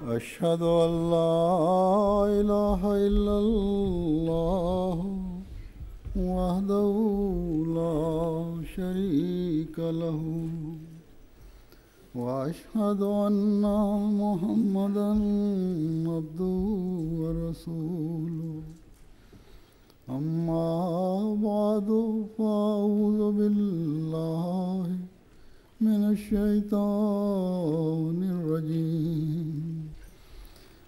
أشهد أن لا إله إلا الله وحده لا شريك له وأشهد أن محمدا عبده ورسوله أما بعد فأعوذ بالله من الشيطان الرجيم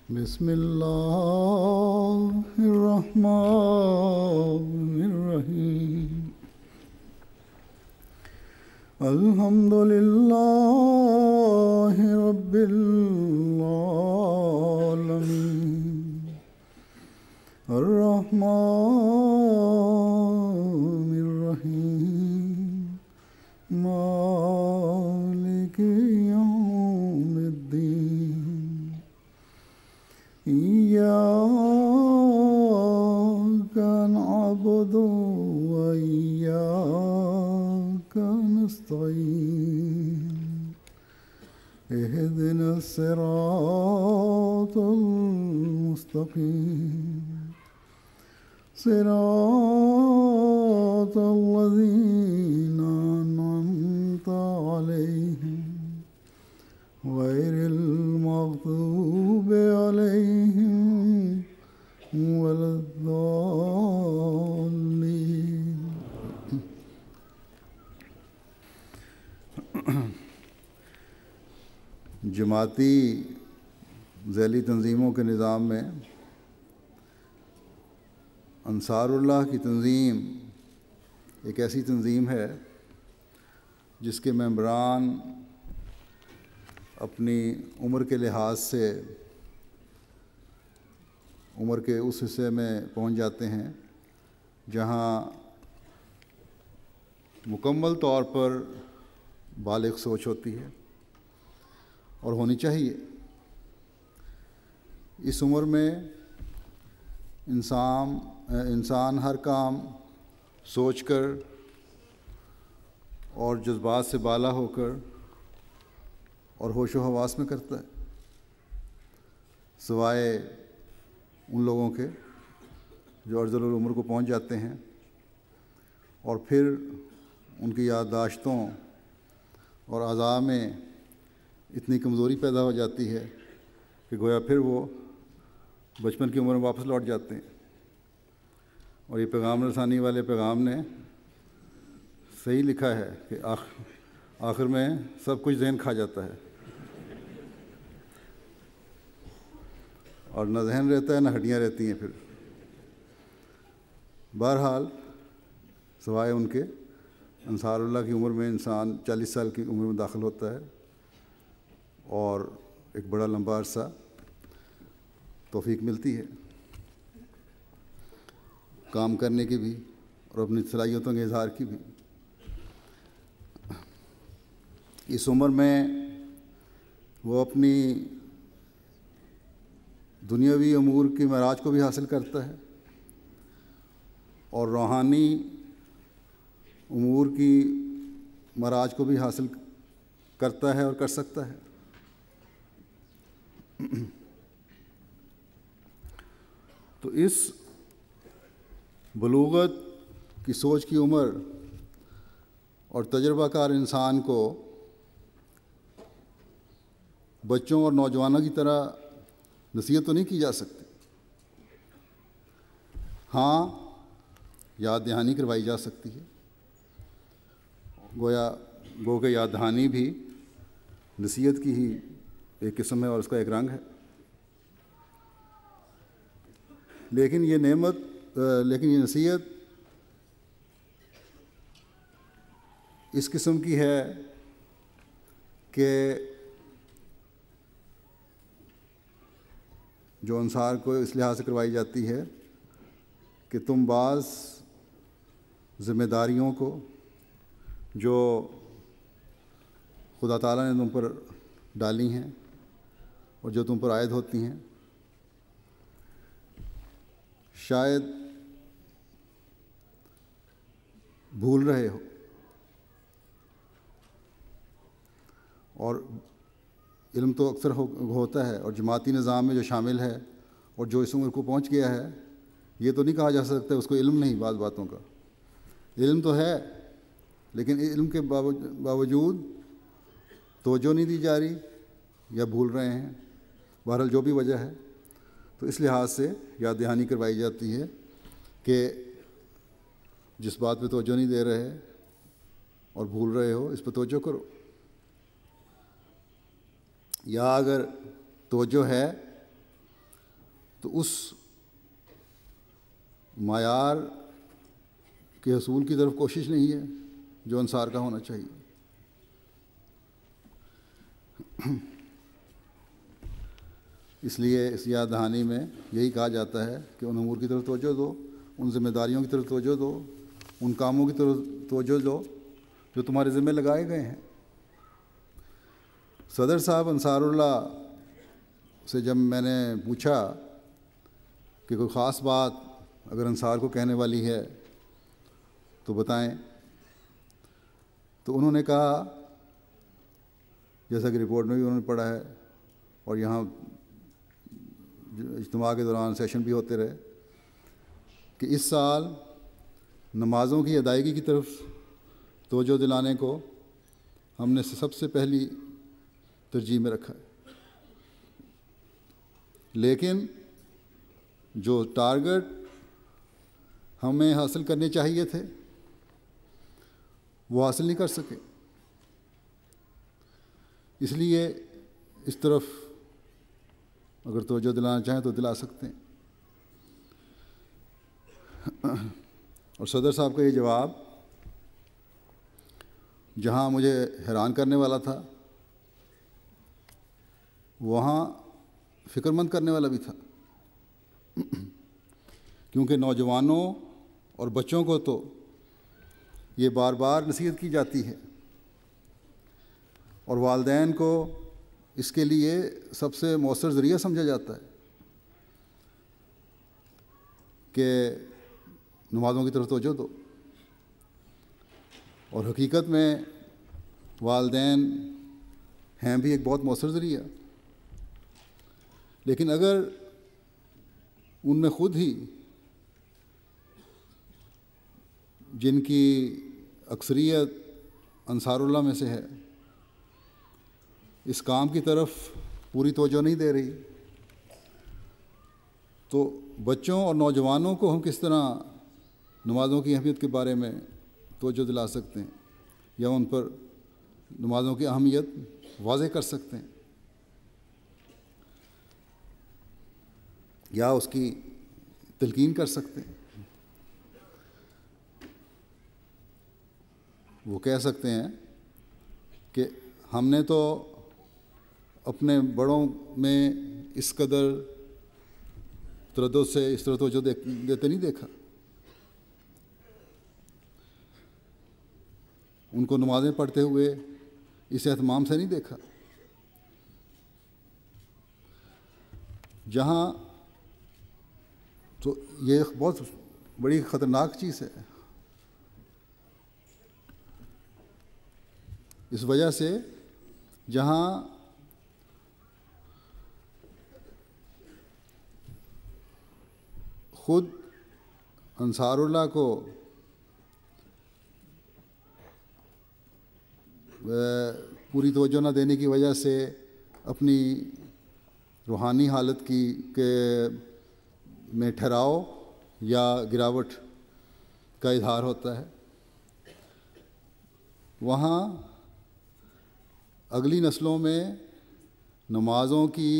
بسم الله الرحمن الرحيم الحمد لله رب العالمين الرحمن الرحيم مالك يوم الدين إياك نعبد وإياك نستعين اهدنا الصراط المستقيم صراط الذين أنعمت عليهم غير المغضوب عليهم ولا الضالين. جماعتی ذیلی تنظیموں کے نظام میں انصار اللہ کی تنظیم ایک ایسی تنظیم ہے جس کے ممبران اپنی عمر کے لحاظ سے عمر کے اس حصے میں پہنچ جاتے ہیں جہاں مکمل طور پر بالغ سوچ ہوتی ہے اور ہونی چاہیے. اس عمر میں انسان ہر کام سوچ کر اور جذبات سے بالا ہو کر اور ہوش و حواس میں کرتا ہے، سوائے ان لوگوں کے جو ارذل العمر کو پہنچ جاتے ہیں اور پھر ان کی یادداشتوں اور اعضاء میں اتنی کمزوری پیدا ہو جاتی ہے کہ گویا پھر وہ بچپن کی عمر میں واپس لوٹ جاتے ہیں. اور یہ پیغام رسانی والے پیغام نے صحیح لکھا ہے کہ آخر میں سب کچھ ذہن کھا جاتا ہے اور نہ ذہن رہتا ہے نہ ہڈیاں رہتی ہیں. پھر بہرحال سوائے ان کے انصار اللہ کی عمر میں انسان 40 سال کی عمر میں داخل ہوتا ہے اور ایک بڑا لمبا عرصہ توفیق ملتی ہے کام کرنے کی بھی اور اپنی صلاحیتوں کے اظہار کی بھی. اس عمر میں وہ اپنی دنیاوی امور کی معراج کو بھی حاصل کرتا ہے اور روحانی امور کی معراج کو بھی حاصل کرتا ہے اور کر سکتا ہے. تو اس بلوغت کی سوچ کی عمر اور تجربہ کار انسان کو بچوں اور نوجوانوں کی طرح نصیحت تو نہیں کی جا سکتی. ہاں، یاد دہانی کروائی جا سکتی ہے. گو کہ یاد دہانی بھی نصیحت کی ہی ایک قسم ہے اور اس کا ایک رنگ ہے. لیکن یہ نصیحت اس قسم کی ہے کہ جو انصار کو اس لحاظ سے کروائی جاتی ہے کہ تم بعض ذمہ داریوں کو جو خدا تعالیٰ نے تم پر ڈالی ہیں اور جو تم پر عائد ہوتی ہیں شاید بھول رہے ہو اور علم تو اکثر ہوتا ہے، اور جماعتی نظام میں جو شامل ہے اور جو اس عمر کو پہنچ گیا ہے، یہ تو نہیں کہا جا سکتا اس کو علم نہیں، بعض باتوں کا علم تو ہے، لیکن علم کے باوجود توجہ نہیں دی جا رہی یا بھول رہے ہیں، بہرحال جو بھی وجہ ہے، تو اس لحاظ سے یاد دہانی کروائی جاتی ہے کہ جس بات پہ توجہ نہیں دے رہے اور بھول رہے ہو، اس پہ توجہ کرو، یا اگر توجہ ہے تو اس معیار کے حصول کی طرف کوشش نہیں ہے جو انصار کا ہونا چاہیے۔ اس لیے اس یاد دہانی میں یہی کہا جاتا ہے کہ ان امور کی طرف توجہ دو، ان ذمہ داریوں کی طرف توجہ دو، ان کاموں کی طرف توجہ دو جو تمہارے ذمہ لگائے گئے ہیں۔ صدر صاحب انصار اللہ سے جب میں نے پوچھا کہ کوئی خاص بات اگر انصار کو کہنے والی ہے تو بتائیں، تو انہوں نے کہا، جیسا کہ رپورٹ میں بھی انہوں نے پڑھا ہے اور یہاں اجتماع کے دوران سیشن بھی ہوتے رہے، کہ اس سال نمازوں کی ادائیگی کی طرف توجہ دلانے کو ہم نے سب سے پہلی ترجیح میں رکھا ہے، لیکن جو ٹارگٹ ہمیں حاصل کرنے چاہیے تھے وہ حاصل نہیں کر سکے، اس لیے اس طرف اگر توجہ دلانا چاہیں تو دلا سکتے ہیں۔ اور صدر صاحب کا یہ جواب جہاں مجھے حیران کرنے والا تھا، وہاں فکر مند کرنے والا بھی تھا، کیونکہ نوجوانوں اور بچوں کو تو یہ بار بار نصیحت کی جاتی ہے، اور والدین کو اس کے لیے سب سے مؤثر ذریعہ سمجھا جاتا ہے کہ نمازوں کی طرف توجہ دو، اور حقیقت میں والدین ہیں بھی ایک بہت مؤثر ذریعہ، لیکن اگر ان میں خود ہی جن کی اکثریت انصار اللہ میں سے ہے اس کام کی طرف پوری توجہ نہیں دے رہی، تو بچوں اور نوجوانوں کو ہم کس طرح نمازوں کی اہمیت کے بارے میں توجہ دلا سکتے ہیں یا ان پر نمازوں کی اہمیت واضح کر سکتے ہیں یا اس کی تلقین کر سکتے ہیں۔ وہ کہہ سکتے ہیں کہ ہم نے تو اپنے بڑوں میں اس قدر تردد سے اس طرح توجہ دیتے نہیں دیکھا، ان کو نمازیں پڑھتے ہوئے اس اہتمام سے نہیں دیکھا۔ جہاں تو یہ بہت بڑی خطرناک چیز ہے، اس وجہ سے جہاں خود انصار اللہ کو پوری توجہ نہ دینے کی وجہ سے اپنی روحانی حالت میں ٹھہراؤ یا گراوٹ کا اظہار ہوتا ہے، وہاں اگلی نسلوں میں نمازوں کی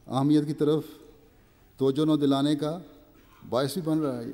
اہمیت کی طرف توجہ نہ دلانے کا باعث بھی بن رہا ہے۔